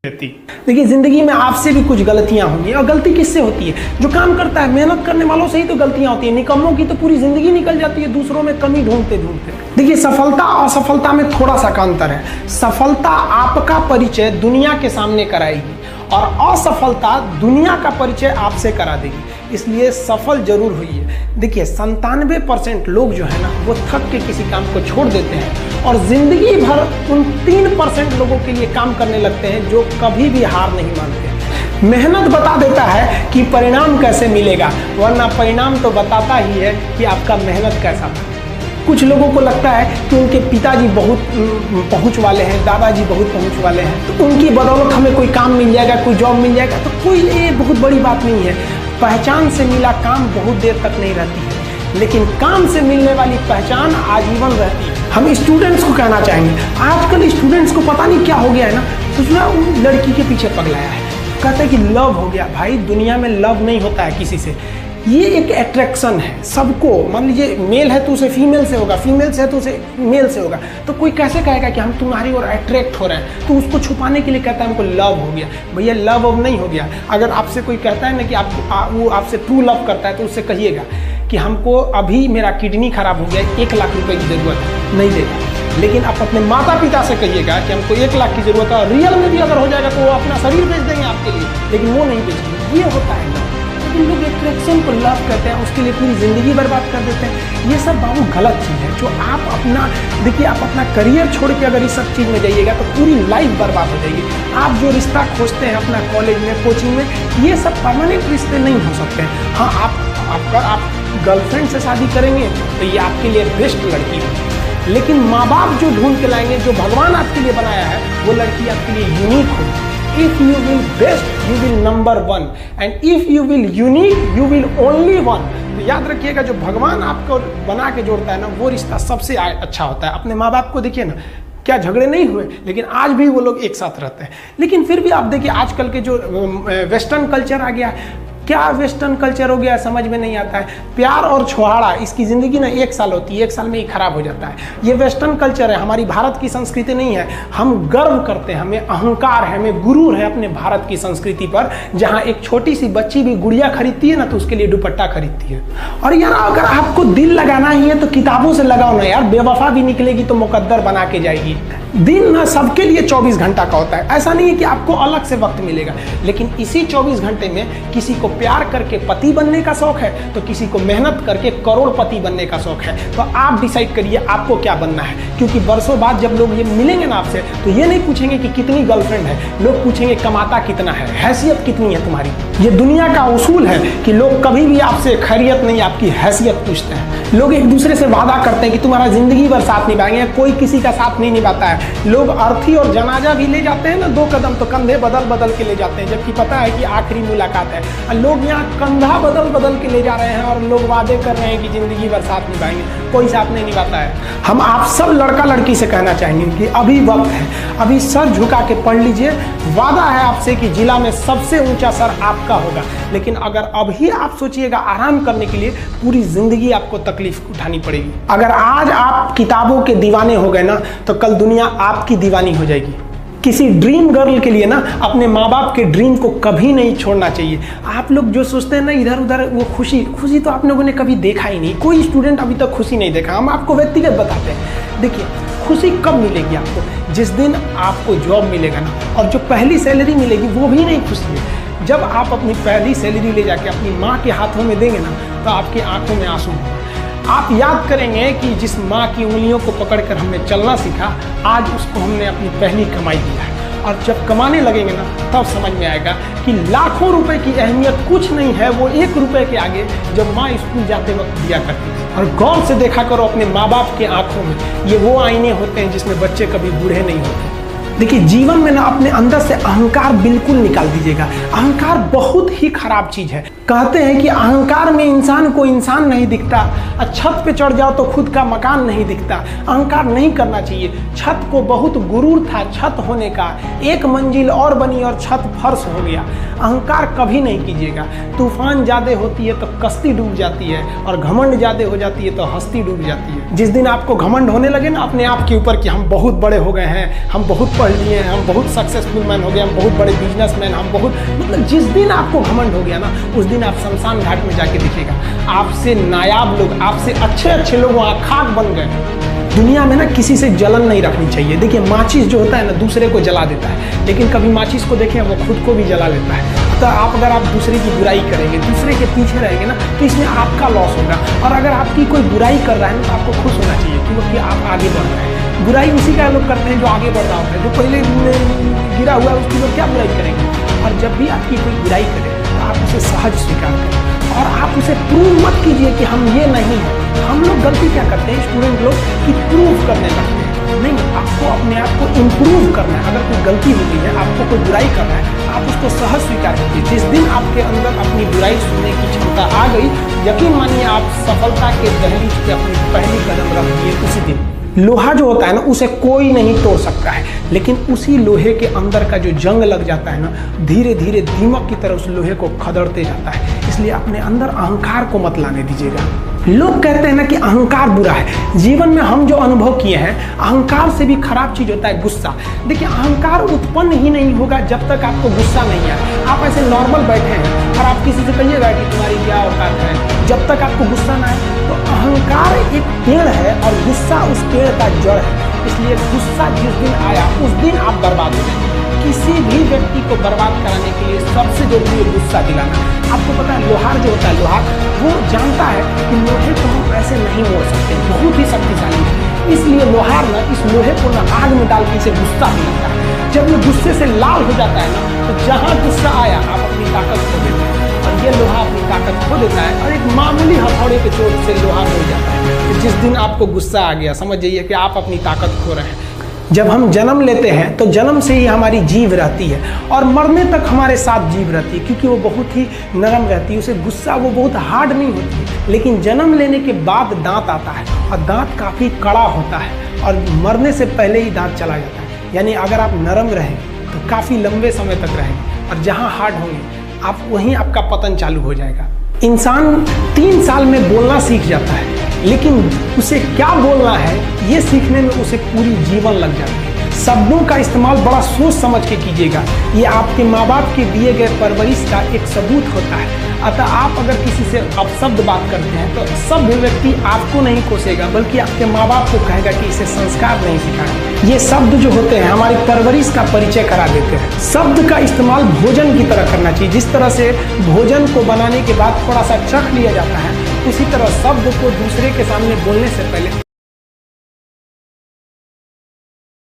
देखिए, जिंदगी में आपसे भी कुछ गलतियां होंगी, और गलती किससे होती है? जो काम करता है, मेहनत करने वालों से ही तो गलतियां होती है। निकम्मों की तो पूरी जिंदगी निकल जाती है दूसरों में कमी ढूंढते ढूंढते। देखिए, सफलता और असफलता में थोड़ा सा अंतर है। सफलता आपका परिचय दुनिया के सामने कराएगी और असफलता दुनिया का परिचय आपसे करा देगी। इसलिए सफल जरूर होइए। देखिए, 97% लोग जो है ना, वो थक के किसी काम को छोड़ देते हैं और जिंदगी भर उन 3% लोगों के लिए काम करने लगते हैं जो कभी भी हार नहीं मानते। मेहनत बता देता है कि परिणाम कैसे मिलेगा, वरना परिणाम तो बताता ही है कि आपका मेहनत कैसा था। कुछ लोगों को लगता है कि उनके पिताजी बहुत पहुंच वाले हैं, दादाजी बहुत पहुंच वाले हैं, तो उनकी बदौलत हमें कोई काम मिल जाएगा, कोई जॉब मिल जाएगा। तो कोई ये बहुत बड़ी बात नहीं है। पहचान से मिला काम बहुत देर तक नहीं रहती है, लेकिन काम से मिलने वाली पहचान आजीवन रहती है। हम स्टूडेंट्स को कहना चाहेंगे, आजकल स्टूडेंट्स को पता नहीं क्या हो गया है ना, कुछ ना लड़की के पीछे पगलाया है, कहता है कि लव हो गया। भाई, दुनिया में लव नहीं होता है किसी से, ये एक अट्रैक्शन है सबको। मान लीजिए मेल है तो उसे फीमेल से होगा, फीमेल से है तो उसे मेल से होगा। तो कोई कैसे कहेगा कि हम तुम्हारी ओर अट्रैक्ट हो रहे हैं? तो उसको छुपाने के लिए कहता है हमको लव हो गया। भैया, लव अब नहीं हो गया। अगर आपसे कोई कहता है ना कि वो आपसे ट्रू लव करता है, तो उससे कहिएगा कि हमको अभी मेरा किडनी खराब हो गया, 1 लाख रुपए की जरूरत है, नहीं देगा। लेकिन आप अपने माता पिता से कहिएगा कि हमको 1 लाख की जरूरत है, और रियल में भी अगर हो जाएगा तो वो अपना शरीर बेच देंगे आपके लिए, लेकिन वो नहीं बेचेंगे। ये होता है। लेकिन लोग अट्रैक्शन को लव करते हैं, उसके लिए पूरी जिंदगी बर्बाद कर देते हैं। ये सब बाबू गलत चीज़ है। जो आप अपना देखिए, आप अपना करियर छोड़ के अगर इस सब चीज़ में जाइएगा तो पूरी लाइफ बर्बाद हो जाएगी। आप जो रिश्ता खोजते हैं अपना कॉलेज में, कोचिंग में, ये सब परमानेंट रिश्ते नहीं हो सकते हैं। हाँ, आप गर्लफ्रेंड से शादी करेंगे तो ये आपके लिए बेस्ट लड़की होगी, लेकिन माँ बाप जो ढूंढ के लाएंगे, जो भगवान आपके लिए बनाया है, वो लड़की आपके लिए यूनिक होगी। If you will best, you will number 1, and if you will unique, you will only one। तो याद रखिएगा, जो भगवान आपको बना के जोड़ता है ना, वो रिश्ता सबसे अच्छा होता है। अपने माँ बाप को देखिए ना, क्या झगड़े नहीं हुए, लेकिन आज भी वो लोग एक साथ रहते हैं। लेकिन फिर भी आप देखिए, आजकल के जो वेस्टर्न कल्चर आ गया है, क्या वेस्टर्न कल्चर हो गया, समझ में नहीं आता है। प्यार और छुहाड़ा, इसकी ज़िंदगी ना 1 साल होती है, 1 साल में ही खराब हो जाता है। ये वेस्टर्न कल्चर है, हमारी भारत की संस्कृति नहीं है। हम गर्व करते हैं, हमें अहंकार है, हमें गुरूर है अपने भारत की संस्कृति पर। जहाँ एक छोटी सी बच्ची भी गुड़िया खरीदती है ना, तो उसके लिए दुपट्टा खरीदती है। और यार, अगर आपको दिल लगाना ही है तो किताबों से लगाओ ना यार। बेवफा भी निकलेगी तो मुकद्दर बना के जाएगी। दिन ना सबके लिए 24 घंटा का होता है। ऐसा नहीं है कि आपको अलग से वक्त मिलेगा, लेकिन इसी 24 घंटे में किसी को प्यार करके पति बनने का शौक है, तो किसी को मेहनत करके करोड़पति बनने का शौक है। तो आप डिसाइड करिए आपको क्या बनना है। क्योंकि बरसों बाद जब लोग ये मिलेंगे ना आपसे, तो ये नहीं पूछेंगे कि कितनी गर्लफ्रेंड है, लोग पूछेंगे कमाता कितना है, हैसियत कितनी है तुम्हारी। ये दुनिया का उसूल है कि लोग कभी भी आपसे खैरियत नहीं, आपकी हैसियत पूछते हैं। लोग एक दूसरे से वादा करते हैं कि तुम्हारा जिंदगी भर साथ निभाएंगे, कोई किसी का साथ नहीं निभाता है। लोग अर्थी और जनाजा भी ले जाते हैं ना 2 कदम, तो कंधे बदल बदल के ले जाते हैं, जबकि पता है कि आखिरी मुलाकात है। और लोग यहाँ कंधा बदल बदल के ले जा रहे हैं और लोग वादे कर रहे हैं कि जिंदगी भर साथ निभाएंगे, कोई साथ नहीं निभाता है। हम आप सब लड़का लड़की से कहना चाहेंगे कि अभी वक्त है, अभी सर झुका के पढ़ लीजिए। वादा है आपसे कि जिला में सबसे ऊंचा सर आपका होगा। लेकिन अगर अभी आप सोचिएगा आराम करने के लिए, पूरी जिंदगी आपको तकलीफ उठानी पड़ेगी। अगर आज आप किताबों के दीवाने हो गए ना, तो कल दुनिया आपकी दीवानी हो जाएगी। किसी ड्रीम गर्ल के लिए ना अपने माँ बाप के ड्रीम को कभी नहीं छोड़ना चाहिए। आप लोग जो सोचते हैं ना इधर उधर, वो खुशी तो आप लोगों ने कभी देखा ही नहीं। कोई स्टूडेंट अभी तक खुशी नहीं देखा। हम आपको व्यक्तिगत बताते हैं। देखिए, खुशी कब मिलेगी आपको? जिस दिन आपको जॉब मिलेगा ना, और जो पहली सैलरी मिलेगी वो भी नहीं खुशी है। जब आप अपनी पहली सैलरी ले जाके अपनी माँ के हाथों में देंगे ना, तो आपकी आंखों में आंसू होंगे। आप याद करेंगे कि जिस माँ की उंगलियों को पकड़कर हमने चलना सीखा, आज उसको हमने अपनी पहली कमाई दिया है। और जब कमाने लगेंगे ना, तब समझ में आएगा कि लाखों रुपए की अहमियत कुछ नहीं है, वो 1 रुपए के आगे जब माँ स्कूल जाते वक्त दिया करती थी। और गौर से देखा करो अपने माँ बाप के आंखों में, ये वो आईने होते हैं जिसमें बच्चे कभी बूढ़े नहीं होते। देखिए, जीवन में ना अपने अंदर से अहंकार बिल्कुल निकाल दीजिएगा। अहंकार बहुत ही खराब चीज है। कहते हैं कि अहंकार में इंसान को इंसान नहीं दिखता, और छत पे चढ़ जाओ तो खुद का मकान नहीं दिखता। अहंकार नहीं करना चाहिए। छत को बहुत गुरूर था छत होने का, 1 मंजिल और बनी और छत फर्श हो गया। अहंकार कभी नहीं कीजिएगा। तूफान ज्यादा होती है तो कश्ती डूब जाती है, और घमंड ज्यादा हो जाती है तो हस्ती डूब जाती है। जिस दिन आपको घमंड होने लगे ना अपने आप के ऊपर कि हम बहुत बड़े हो गए हैं, हम बहुत पढ़ लिए हैं, हम बहुत सक्सेसफुल मैन हो गए, हम बहुत बड़े बिजनेसमैन, हम बहुत, मतलब जिस दिन आपको घमंड हो गया ना, उस दिन आप शमशान घाट में जाके दिखेगा आपसे नायाब लोग, आपसे अच्छे अच्छे लोग वहाँ खाक बन गए। दुनिया में ना किसी से जलन नहीं रखनी चाहिए। देखिए माचिस जो होता है ना दूसरे को जला देता है, लेकिन कभी माचिस को देखें वो खुद को भी जला लेता है। तो अगर आप दूसरे की बुराई करेंगे, दूसरे के पीछे रहेंगे ना, तो इसमें आपका लॉस होगा। और अगर आपकी कोई बुराई कर रहा है ना तो आपको खुश होना चाहिए क्योंकि आप आगे बढ़ रहे हैं। बुराई उसी का लोग करते हैं जो आगे बढ़ रहा होता है, जो पहले गिरा हुआ है उसकी लोग क्या बुराई करेंगे। और जब भी आपकी कोई बुराई करे तो आप उसे सहज स्वीकार करें और आप उसे प्रूव मत कीजिए कि हम ये नहीं हैं। हम लोग गलती क्या करते हैं स्टूडेंट लोग कि प्रूव करने लगते हैं। नहीं, आपको अपने आप को इम्प्रूव करना है। अगर कोई गलती हो गई है, आपको कोई बुराई कर रहा है, आप उसको सहज स्वीकार कीजिए। जिस दिन आपके अंदर अपनी बुराई सुनने की क्षमता आ गई, यकीन मानिए आप सफलता के दहलीज पे अपनी पहली कदम रख दिए उसी दिन। लोहा जो होता है ना उसे कोई नहीं तोड़ सकता है, लेकिन उसी लोहे के अंदर का जो जंग लग जाता है ना, धीरे धीरे दीमक की तरह उस लोहे को खदड़ते जाता है। इसलिए अपने अंदर अहंकार को मत लाने दीजिएगा। लोग कहते हैं ना कि अहंकार बुरा है। जीवन में हम जो अनुभव किए हैं, अहंकार से भी खराब चीज होता है गुस्सा। देखिए अहंकार उत्पन्न ही नहीं होगा जब तक आपको गुस्सा नहीं आए। आप ऐसे नॉर्मल बैठे हैं और आप किसी से कहिएगा कि तुम्हारी क्या औकात है, जब तक आपको गुस्सा ना आए। तो अहंकार एक पेड़ है और गुस्सा उस पेड़ का जड़ है। इसलिए गुस्सा जिस दिन आया उस दिन आप बर्बाद हो जाएंगे। किसी भी व्यक्ति को बर्बाद कराने के लिए सबसे जरूरी है गुस्सा दिलाना। आपको पता है लोहार जो होता है, लोहार वो जानता है कि लोहे को हम ऐसे नहीं मोड़ सकते, बहुत ही शक्तिशाली है। इसलिए लोहार ना इस लोहे को ना आग में डाल के इसे गुस्सा दिलाता है। जब ये गुस्से से लाल हो जाता है ना, तो जहाँ गुस्सा आया आप अपनी ताकत खो देते हैं और ये लोहा अपनी ताकत खो देता है और एक मामूली हथौड़े के चोट से लोहा हो जाता है। तो जिस दिन आपको गुस्सा आ गया समझ जाइए कि आप अपनी ताकत खो रहे हैं। जब हम जन्म लेते हैं तो जन्म से ही हमारी जीभ रहती है और मरने तक हमारे साथ जीभ रहती है, क्योंकि वो बहुत ही नरम रहती है, उसे गुस्सा वो बहुत हार्ड नहीं होती है। लेकिन जन्म लेने के बाद दांत आता है और दांत काफ़ी कड़ा होता है और मरने से पहले ही दांत चला जाता है। यानी अगर आप नरम रहें तो काफ़ी लंबे समय तक रहेंगे और जहाँ हार्ड होंगे आप वहीं आपका पतन चालू हो जाएगा। इंसान 3 साल में बोलना सीख जाता है, लेकिन उसे क्या बोलना है ये सीखने में उसे पूरी जीवन लग जाती है। शब्दों का इस्तेमाल बड़ा सोच समझ के कीजिएगा। ये आपके माँ बाप के दिए गए परवरिश का एक सबूत होता है। अतः आप अगर किसी से अपशब्द बात करते हैं तो सभ्य व्यक्ति आपको नहीं कोसेगा, बल्कि आपके माँ बाप को कहेगा कि इसे संस्कार नहीं सिखाया। ये शब्द जो होते हैं हमारी परवरिश का परिचय करा देते हैं। शब्द का इस्तेमाल भोजन की तरह करना चाहिए। जिस तरह से भोजन को बनाने के बाद थोड़ा सा चख लिया जाता है, उसी तरह शब्द को दूसरे के सामने बोलने से पहले